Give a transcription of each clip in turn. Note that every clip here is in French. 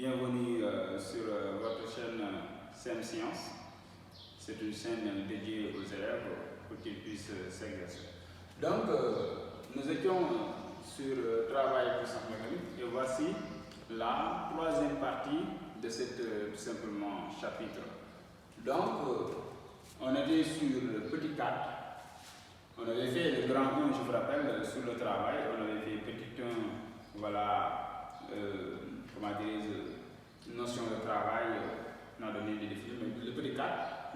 bienvenue sur votre chaîne SEM Science. C'est une chaîne dédiée aux élèves pour qu'ils puissent s'exercer. Donc, nous étions sur le travail plus simplement et voici la troisième partie de cette tout simplement chapitre. Donc, on était sur le petit 4. On avait fait le grand 1, je vous rappelle, sur le travail. On avait fait petit 1, voilà, comment dire, notion de travail, on a donné des défis, mais le petit 4,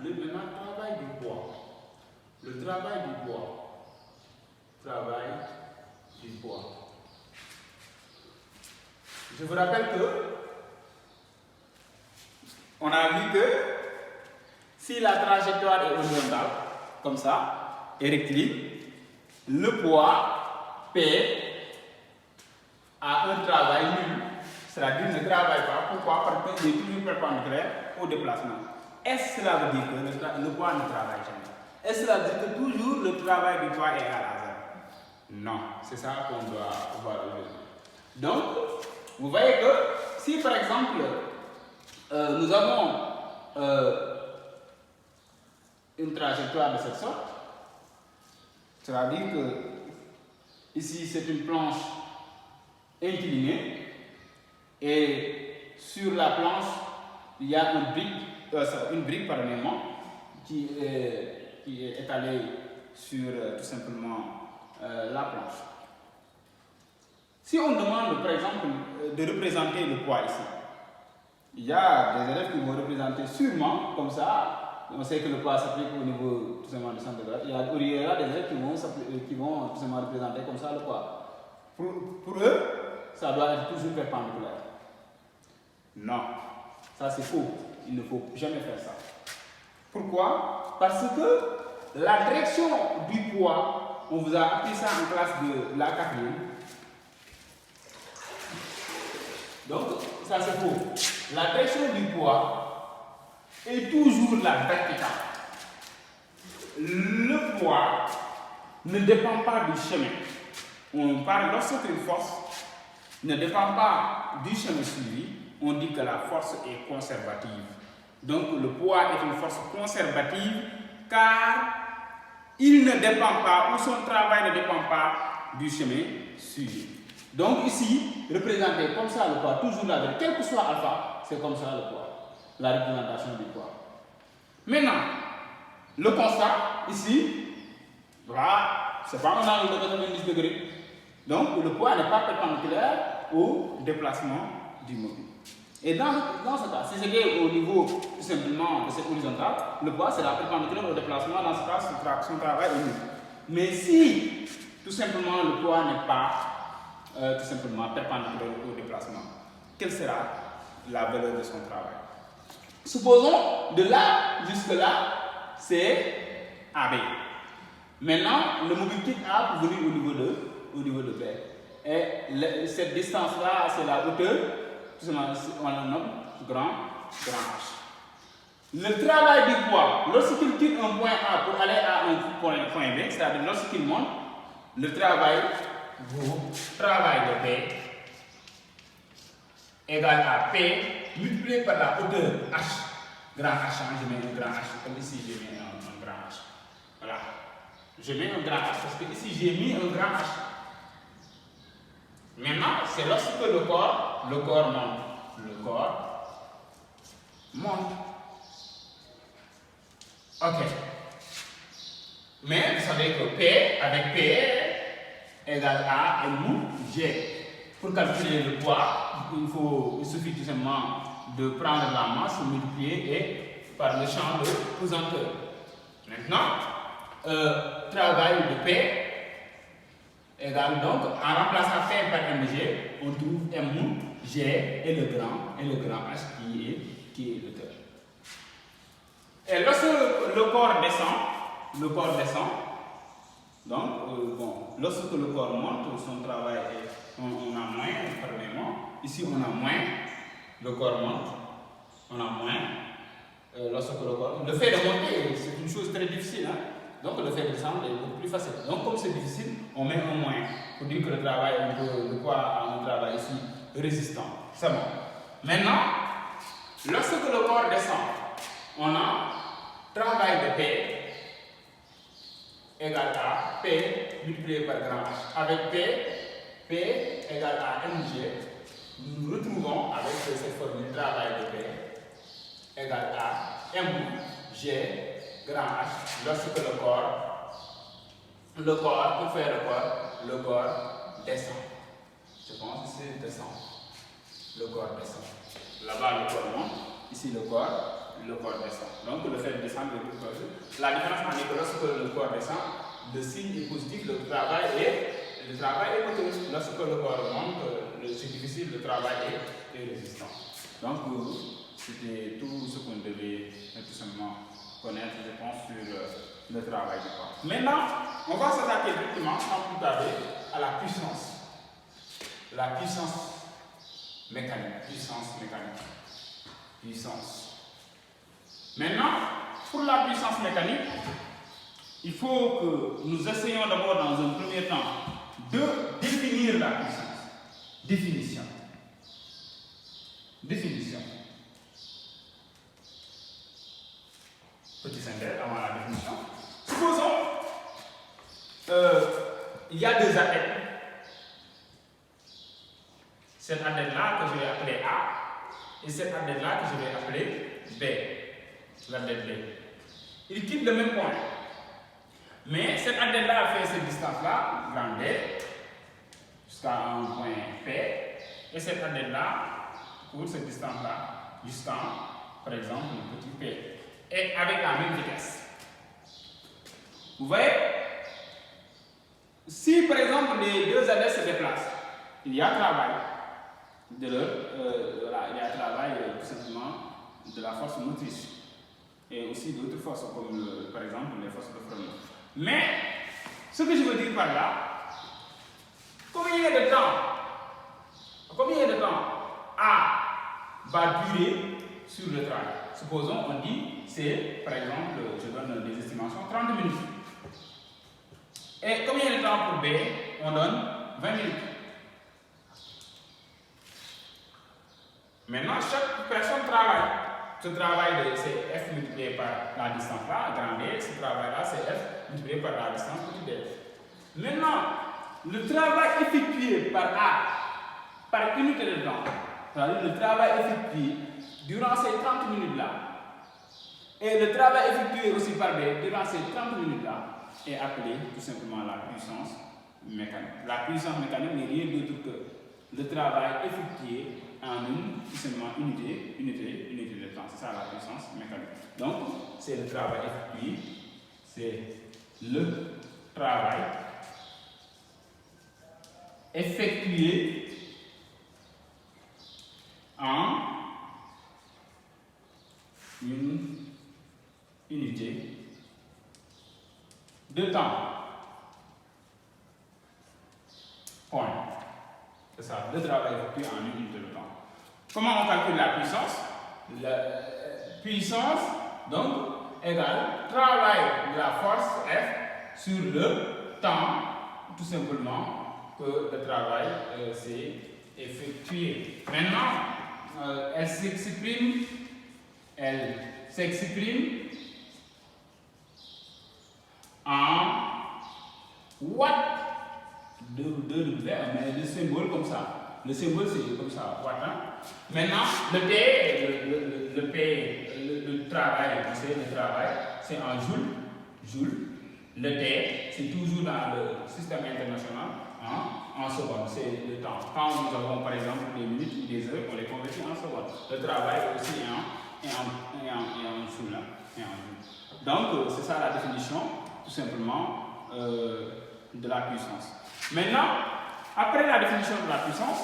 maintenant, travail du bois. Le travail du bois. Travail du bois. Je vous rappelle que, on a vu que si la trajectoire est horizontale, comme ça, et rectiligne, le poids P a un travail nul, c'est-à-dire ne travaille pas. Pourquoi? Parce qu'il est toujours perpendiculaire au déplacement. Est-ce que cela veut dire que le poids ne travaille jamais? Est-ce que cela veut dire que toujours le travail du poids est à hasard? Non, c'est ça qu'on doit voir aujourd'hui. Donc, vous voyez que si par exemple, nous avons une trajectoire de cette sorte, cela veut dire que ici c'est une planche inclinée et sur la planche il y a une brique pardonnez-moi, qui est étalée sur tout simplement la planche. Si on demande par exemple de représenter le poids ici, il y a des élèves qui vont représenter sûrement comme ça. On sait que le poids s'applique au niveau tout simplement du centre de graisse. Il y a des élèves qui vont tout simplement représenter comme ça le poids. Pour eux, ça doit être toujours perpendiculaire. Non, ça c'est faux. Il ne faut jamais faire ça. Pourquoi? Parce que la direction du poids, on vous a appris ça en classe de la 4e. Donc, ça c'est faux. La direction du poids est toujours la verticale. Le poids ne dépend pas du chemin. On parle lorsqu'une force ne dépend pas du chemin suivi, on dit que la force est conservative. Donc le poids est une force conservative car il ne dépend pas, ou son travail ne dépend pas du chemin suivi. Donc ici, représenté comme ça le poids, toujours la verticale, quel que soit alpha, c'est comme ça le poids, la représentation du poids. Maintenant, le constat ici, voilà, c'est pas un angle de 90 degrés. Donc le poids n'est pas perpendiculaire au déplacement du mobile. Et dans ce cas, si c'était au niveau tout simplement de cette horizontale, le poids sera perpendiculaire au déplacement, dans ce cas, son travail est nul. Mais si tout simplement le poids n'est pas tout simplement perpendiculaire au déplacement, quelle sera la valeur de son travail? Supposons de là jusque là, c'est AB. Maintenant, le mobile quitte A pour venir au niveau de B. Et cette distance-là, c'est la hauteur, tout simplement, on la nomme grand H. Le travail du poids, lorsqu'il quitte un point A pour aller à un point B, c'est-à-dire lorsqu'il monte, le travail de P égale à P multiplié par la hauteur H. Grand H, je mets un grand H, comme ici je mets un grand H. Voilà. Je mets un grand H parce que ici j'ai mis un grand H. Maintenant, c'est lorsque le corps monte. Le corps monte. Ok. Mais vous savez que P avec P égale A et nous G. Pour calculer le poids, il suffit tout simplement de prendre la masse multipliée par le champ de pesanteur. Maintenant, travail de P égale donc, en remplaçant P par mg, on trouve mg et le grand H qui est l'auteur. Et lorsque le corps descend, donc, lorsque le corps monte, son travail est, on a moins, premièrement, ici on a moins, le corps monte, on a moins, lorsque le fait de monter, c'est une chose très difficile, hein? Donc le fait de descendre est beaucoup plus facile. Donc comme c'est difficile, on met un moins pour dire que le poids a un travail ici résistant. C'est bon. Maintenant, lorsque le corps descend, on a travail de P égale à P multiplié par grand H. Avec P égale à mg, nous nous retrouvons avec cette formule travail de P égale à mg grand H lorsque pour faire le corps descend. Je pense que c'est descend. Le corps descend. Là-bas, le corps monte. Ici, le corps descend. Donc, le fait de descendre est plus positif. La différence est que lorsque le corps descend, le signe est positif, le travail est moteur. Lorsque le corps monte, c'est difficile, le travail est résistant. Donc, c'était tout ce qu'on devait tout simplement connaître, je pense, sur le travail du corps. Maintenant, on va s'attaquer directement, sans plus tarder, à la puissance. La puissance mécanique. Maintenant, pour la puissance mécanique, il faut que nous essayions d'abord dans un premier temps de définir la puissance. Définition. Petit synthèse avant la définition. Supposons, il y a deux athlètes. Cette athlète-là que je vais appeler A et cette athlète-là que je vais appeler B. L'athlète B. Ils quittent le même point. Mais cette athlète-là a fait cette distance-là, grand D, jusqu'à un point P. Et cette athlète-là court cette distance-là jusqu'à, par exemple, le petit P. Et avec la même vitesse. Vous voyez? Si, par exemple, les deux athlètes se déplacent, il y a travail. Il y a travail tout simplement de la force motrice et aussi d'autres forces comme par exemple les forces de freinage. Mais ce que je veux dire par là, combien de temps A va durer sur le travail? Supposons on dit c'est par exemple, je donne des estimations 30 minutes. Et combien de temps pour B? On donne 20 minutes. Maintenant, chaque personne travaille. Ce travail, c'est F multiplié par la distance là, grand D. Ce travail-là, c'est F multiplié par la distance petit d. Maintenant, le travail effectué par A, par unité de temps, c'est-à-dire le travail effectué durant ces 30 minutes-là, et le travail effectué aussi par B durant ces 30 minutes-là, est appelé tout simplement la puissance mécanique. La puissance mécanique n'est rien d'autre que le travail effectué en tout simplement unité de temps. C'est ça la puissance mécanique. Donc, c'est le travail effectué, c'est le travail effectué en une unité de temps. Point. C'est ça, le travail effectué en une unité de temps. Comment on calcule la puissance? La puissance, donc, égale travail de la force F sur le temps, tout simplement, que le travail s'est effectué. Maintenant, elle s'exprime en watts mais le symbole comme ça. Le symbole c'est comme ça, watt. Hein? Maintenant, le travail, le travail, c'est en joule. Le T, c'est toujours dans le système international, en secondes, c'est le temps. Quand nous avons par exemple des minutes ou des heures, on les convertit en secondes. Le travail aussi est en joule. Donc, c'est ça la définition, tout simplement, de la puissance. Maintenant, après la définition de la puissance,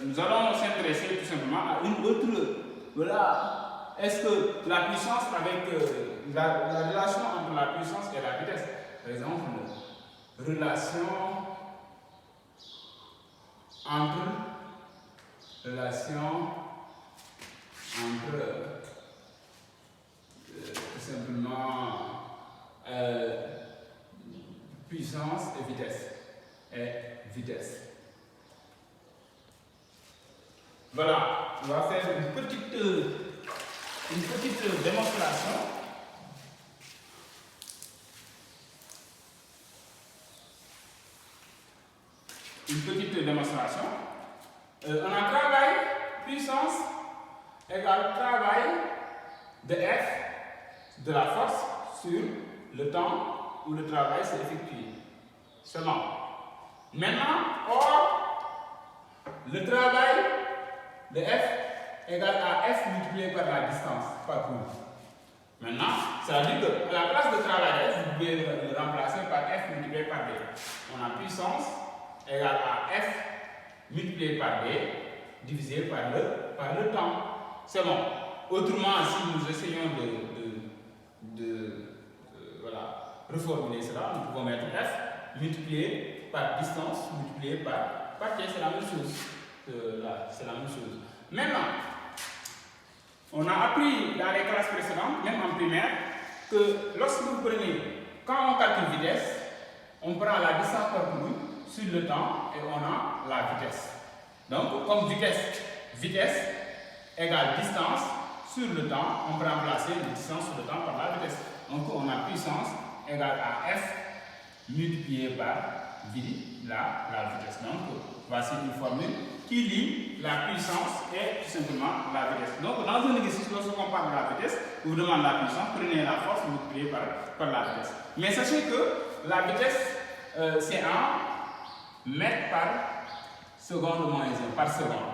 nous allons s'intéresser tout simplement à une autre. Voilà, est-ce que la puissance avec la relation entre la puissance et la vitesse, par exemple, relation entre tout simplement puissance et vitesse. Voilà, on va faire une petite démonstration. Une petite démonstration. On a travail puissance égale travail de F de la force sur le temps où le travail s'est effectué. Seulement. Maintenant, or, le travail de F égale à F multiplié par la distance parcourue. Maintenant, ça veut dire qu'à la place de travail de F, vous pouvez le remplacer par F multiplié par D. On a puissance égale à F multiplié par D divisé par le temps. C'est bon. Autrement, si nous essayons voilà, reformuler cela, nous pouvons mettre F multiplié par distance multiplié par T, c'est la même chose. Là, c'est la même chose. Maintenant, on a appris dans les classes précédentes, même en primaire, que lorsque vous prenez, quand on calcule vitesse, on prend la distance parcourue sur le temps et on a la vitesse. Donc, comme vitesse égale distance sur le temps, on peut remplacer la distance sur le temps par la vitesse. Donc, on a puissance égale à F multiplié par la vitesse. Donc, voici une formule qui lie la puissance et tout simplement la vitesse. Donc, dans un exercice, lorsqu'on parle de la vitesse, on vous demande la puissance, prenez la force multipliée par la vitesse. Mais sachez que la vitesse, c'est en mètres par seconde moins 1 par seconde.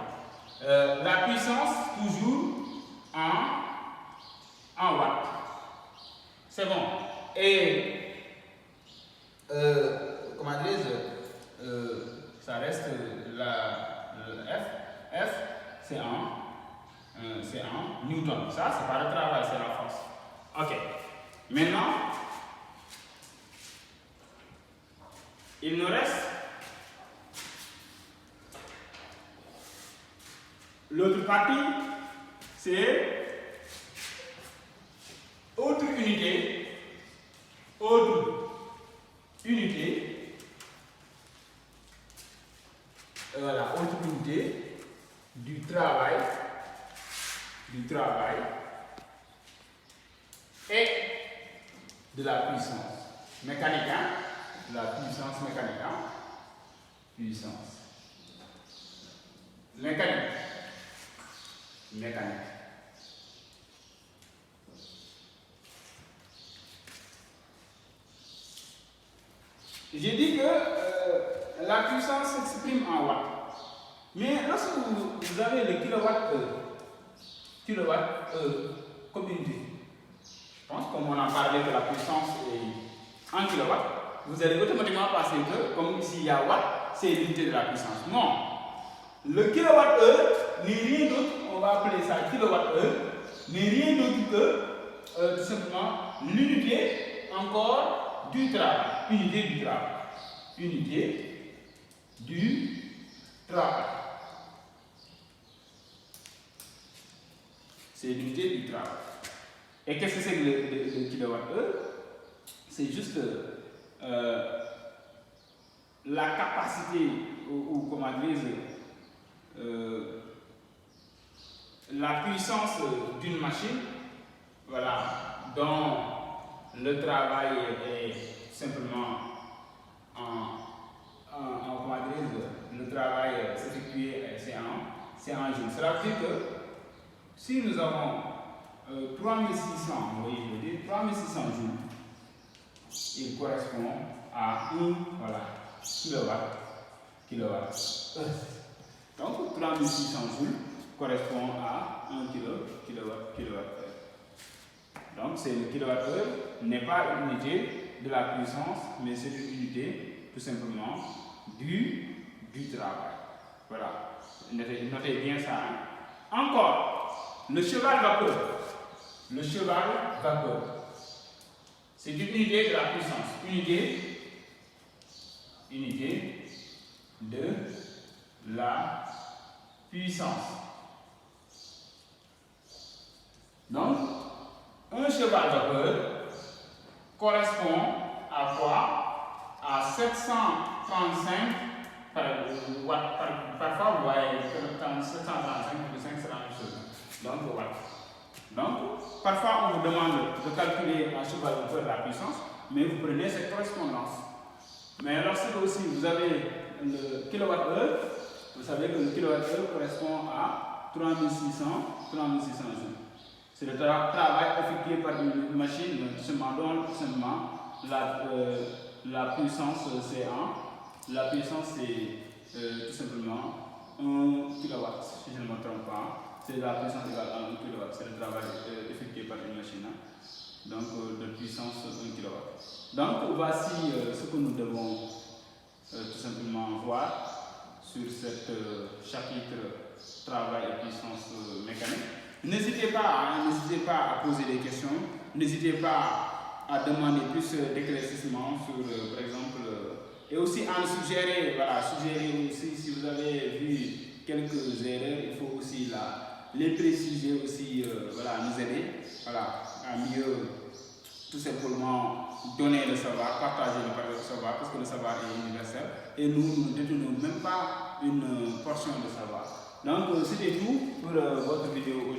La puissance, toujours en watts. C'est bon. Et, comment dire, ça reste le F, c'est en newton. Ça, c'est pas le travail, c'est la force. Ok. Maintenant, il nous reste l'autre partie, c'est autre unité, voilà, autre unité du travail et de la puissance mécanique, de la puissance mécanique, mécanique. J'ai dit que la puissance s'exprime en watts. Mais lorsque vous avez le kilowattheure comme unité, je pense comme on a parlé que la puissance est en kilowatts, vous allez automatiquement passer que, comme ici il y a watt, c'est l'unité de la puissance. Non. Le kilowattheure n'est rien d'autre, on va appeler ça kilowattheure, n'est rien d'autre que tout simplement l'unité encore du travail. Unité du travail. C'est l'unité du travail. Et qu'est-ce que c'est que le kilowattheure? C'est juste la capacité, ou comment dire, la puissance d'une machine, voilà, dont le travail est simplement comment dire, le travail s'effectuer, c'est en joule. Cela veut dire que si nous avons 3600, vous voyez, je veux dire 3600 joules, il correspond à 1 kilowatt. Donc 3600 joules correspond à 1 kilowatt. Donc c'est le kilowattheure n'est pas une unité de la puissance, mais c'est une unité tout simplement du travail. Voilà, notez bien ça. Encore, le cheval vapeur, c'est une unité de la puissance, unité de la puissance. Donc, un cheval vapeur correspond à quoi? À 735 par watt. Parfois, vous voyez 735 Donc voilà. Donc, parfois on vous demande de calculer à cheval de la puissance, mais vous prenez cette correspondance. Mais lorsque aussi vous avez le kilowattheure, vous savez que le kilowattheure correspond à 3600 joules. C'est le travail effectué par une machine, dont la puissance c'est 1. La puissance c'est tout simplement 1 kW, si je ne me trompe pas. C'est la puissance égale à 1 kW. C'est le travail effectué par une machine. Donc de puissance 1 kW. Donc voici ce que nous devons tout simplement voir sur ce chapitre travail et puissance mécanique. N'hésitez pas à poser des questions, n'hésitez pas à demander plus d'éclaircissement sur, par exemple, et aussi à nous suggérer, voilà, suggérer aussi si vous avez vu quelques erreurs, il faut aussi les préciser aussi, voilà, nous aider, voilà, à mieux tout simplement donner le savoir, partager le savoir, parce que le savoir est universel et nous ne détenons même pas une portion de savoir. Donc c'était tout pour votre vidéo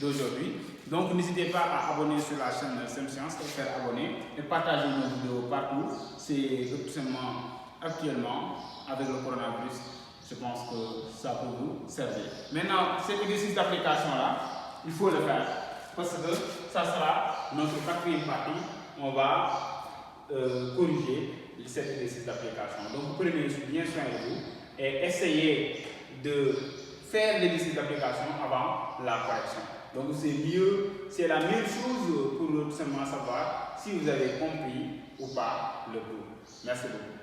d'aujourd'hui. Donc n'hésitez pas à abonner sur la chaîne SEMScience et faire abonner et partager nos vidéos partout. C'est tout simplement actuellement avec le coronavirus, je pense que ça peut vous servir. Maintenant, cet exercice d'application là, il faut le faire parce que ça sera notre 4e partie. On va corriger cet exercice d'application. Donc vous prenez bien soin de vous et essayez de faire l'exercice d'application avant la correction. Donc c'est la meilleure chose pour tout simplement savoir si vous avez compris ou pas le cours. Merci beaucoup.